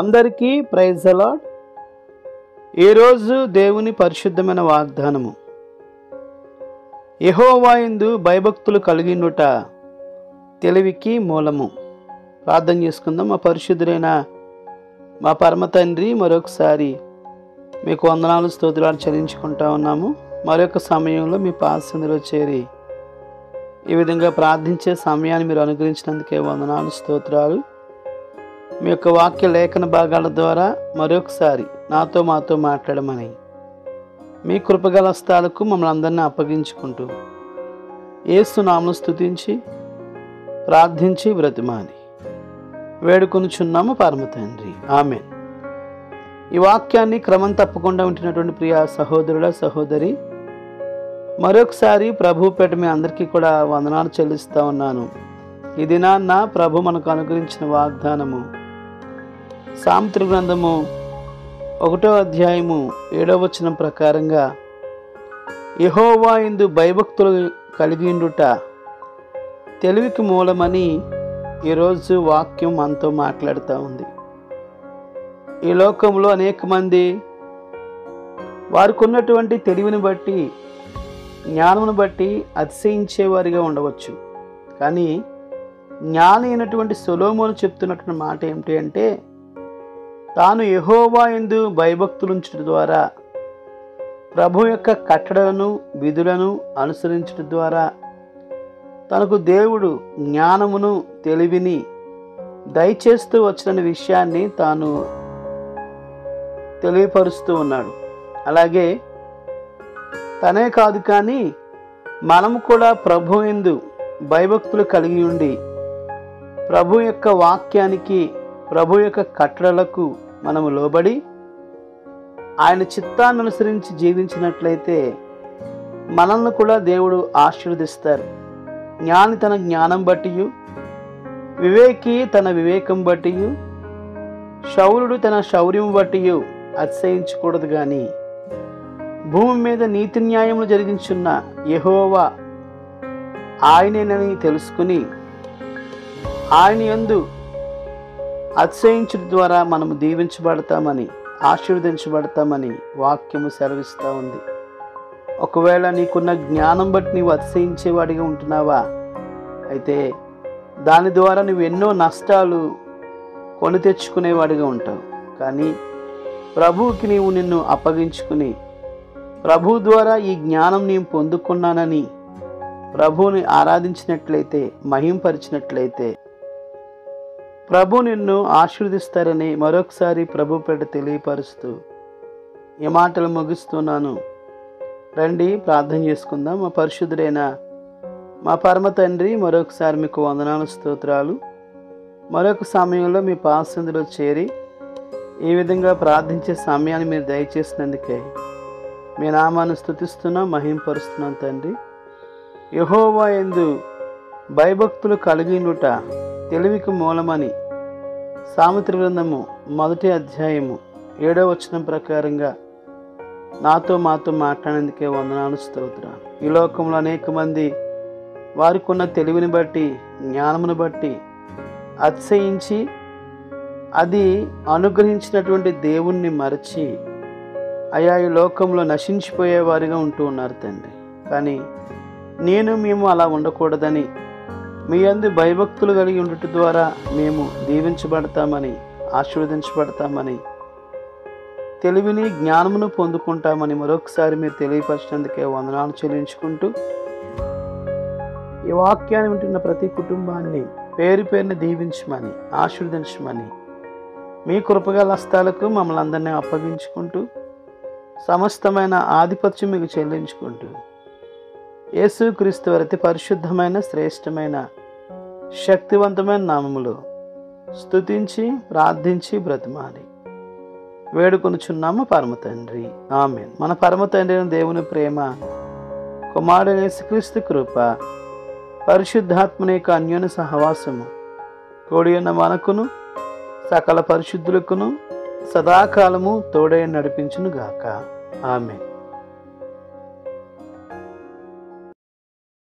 అందరికీ praise the lord. ఈరోజు దేవుని పరిశుద్ధమైన వాగ్దానము, యెహోవా యందు భయభక్తులు కలిగినుట తెలివికి మూలము. ప్రార్థన చేసుకుందాం. మా పరిశుద్ధుడైన మా పరమ తండ్రి, మరొకసారి మీకు వందనాలు స్తోత్రాలు చెల్లించుకుంటా ఉన్నాము. మరొక సమయంలో మీ పాదసన్నిధిలో చేరి ఈ విధంగా ప్రార్థించే సమయాన్ని మీరు అనుగ్రహించినందుకే వందనాలు స్తోత్రాలు. మీ యొక్క వాక్య లేఖన భాగాల ద్వారా మరొకసారి మాతో మాట్లాడమని మీ కృపగల హస్తాలకు మమ్మల్ని అందరినీ అప్పగించుకుంటూ యేసు నామమును స్తుతించి ప్రార్థించి బ్రతిమాలి వేడుకొనుచున్నాము పరమ తండ్రి, ఆమేన్. ఈ వాక్యాన్ని క్రమం తప్పకుండా ఉంటున్నటువంటి ప్రియ సహోదరుల సహోదరి, మరొకసారి ప్రభు పేట మీ అందరికీ కూడా వందనాలు చెల్లిస్తూ ఉన్నాను. ఈ దినాన్న ప్రభు మనకు అనుగ్రహించిన వాగ్దానము సామెతల గ్రంథము 1వ అధ్యాయము 7వ వచనం ప్రకారంగా, యెహోవా యందు భయభక్తులు కలిగియుండుట తెలివికి మూలమని ఈరోజు వాక్యం మనతో మాట్లాడుతూ ఉంది. ఈ లోకంలో అనేక మంది వారికి ఉన్నటువంటి తెలివిని బట్టి, జ్ఞానమును బట్టి అతిశయించేవారిగా ఉండవచ్చు. కానీ జ్ఞాని అయినటువంటి సొలొమోను చెప్తున్నటువంటి మాట ఏమిటి అంటే, తాను యెహోవా యందు భయభక్తులుంచుట ద్వారా, ప్రభు యొక్క కట్టడలను విధులను అనుసరించడం ద్వారా తనకు దేవుడు జ్ఞానమును తెలివిని దయచేస్తూ వచ్చిన విషయాన్ని తాను తెలియపరుస్తూ ఉన్నాడు. అలాగే తనే కాదు కానీ మనము కూడా ప్రభు యందు భయభక్తులు కలిగి ఉండి ప్రభు యొక్క వాక్యానికి, ప్రభు యొక్క కట్టడలకు మనము లోబడి ఆయన చిత్తాన్ని అనుసరించి జీవించినట్లయితే మనల్ని కూడా దేవుడు ఆశీర్వదిస్తారు. జ్ఞాని తన జ్ఞానం బట్టియు, వివేకి తన వివేకం బట్టియు, శౌరుడు తన శౌర్యం బట్టియు అతిశయించకూడదు. కానీ భూమి మీద నీతి న్యాయములు జరిగించున్న యెహోవా ఆయనేనని తెలుసుకుని ఆయన యందు అతిశయించడం ద్వారా మనము దీవించబడతామని, ఆశీర్వదించబడతామని వాక్యము సెలవిస్తూ ఉంది. ఒకవేళ నీకున్న జ్ఞానం బట్టి నీవు అతిశయించేవాడిగా ఉంటున్నావా, అయితే దాని ద్వారా నువ్వు ఎన్నో నష్టాలు కొని తెచ్చుకునేవాడిగా ఉంటావు. కానీ ప్రభువుకి నీవు నిన్ను అప్పగించుకుని, ప్రభు ద్వారా ఈ జ్ఞానం నేను పొందుకున్నానని ప్రభువుని ఆరాధించినట్లయితే, మహింపరిచినట్లయితే ప్రభు నిన్ను ఆశీర్వదిస్తారని మరొకసారి ప్రభు పేట తెలియపరుస్తూ ఈ మాటలు ముగిస్తున్నాను. రండి ప్రార్థన చేసుకుందాం. మా పరిశుద్ధుడైన మా పరమ తండ్రి, మరొకసారి మీకు వందనాలు స్తోత్రాలు. మరొక సమయంలో మీ పాదసన్నిధిలో చేరి ఈ విధంగా ప్రార్థించే సమయాన్ని మీరు దయచేసినందుకే మీ నామాన్ని స్తుతిస్తున్నాం, మహింపరుస్తున్నాం తండ్రి. యెహోవా యందు భయభక్తులు కలిగినుట తెలివికి మూలమని సామెతల గ్రంథము 1వ అధ్యాయము 7వ వచనం ప్రకారంగా మాతో మాట్లాడేందుకే వందనాలు స్తోత్రాలు. ఈ లోకంలో అనేక మంది వారికి ఉన్న తెలివిని బట్టి, జ్ఞానమును బట్టి అతిశయించి అది అనుగ్రహించినటువంటి దేవుణ్ణి మరచి అయా ఈ లోకంలో నశించిపోయేవారిగా ఉంటూ ఉన్నారు తండ్రి. కానీ మేము అలా ఉండకూడదని, మీ యందు భయభక్తులు కలిగి ఉండటం ద్వారా మేము దీవించబడతామని, ఆశీర్వదించబడతామని, తెలివిని జ్ఞానమును పొందుకుంటామని మరొకసారి మీరు తెలియపరిచినందుకే వందనాలు చెల్లించుకుంటూ, ఈ వాక్యాన్ని వింటున్న ప్రతి కుటుంబాన్ని పేరు పేరుని దీవించమని, ఆశీర్వదించమని మీ కృపగల హస్తాలకు మమ్మల్ని అందరినీ అప్పగించుకుంటూ, సమస్తమైన ఆధిపత్యం మీకు చెల్లించుకుంటూ, యేసుక్రీస్తు వారి అతి పరిశుద్ధమైన, శ్రేష్టమైన, శక్తివంతమైన నామములో స్తుతించి ప్రార్థించి బ్రతిమాలి వేడుకొనుచున్నాము పరమ తండ్రి, ఆమేన్. మన పరమ తండ్రి అయిన దేవుని ప్రేమ, కుమారుడైన యేసుక్రీస్తు కృప, పరిశుద్ధాత్మని యొక్క అన్యోన్య సహవాసము కూడి ఉన్న మనకును సకల పరిశుద్ధులకును సదాకాలము తోడై నడిపించును గాక, ఆమేన్.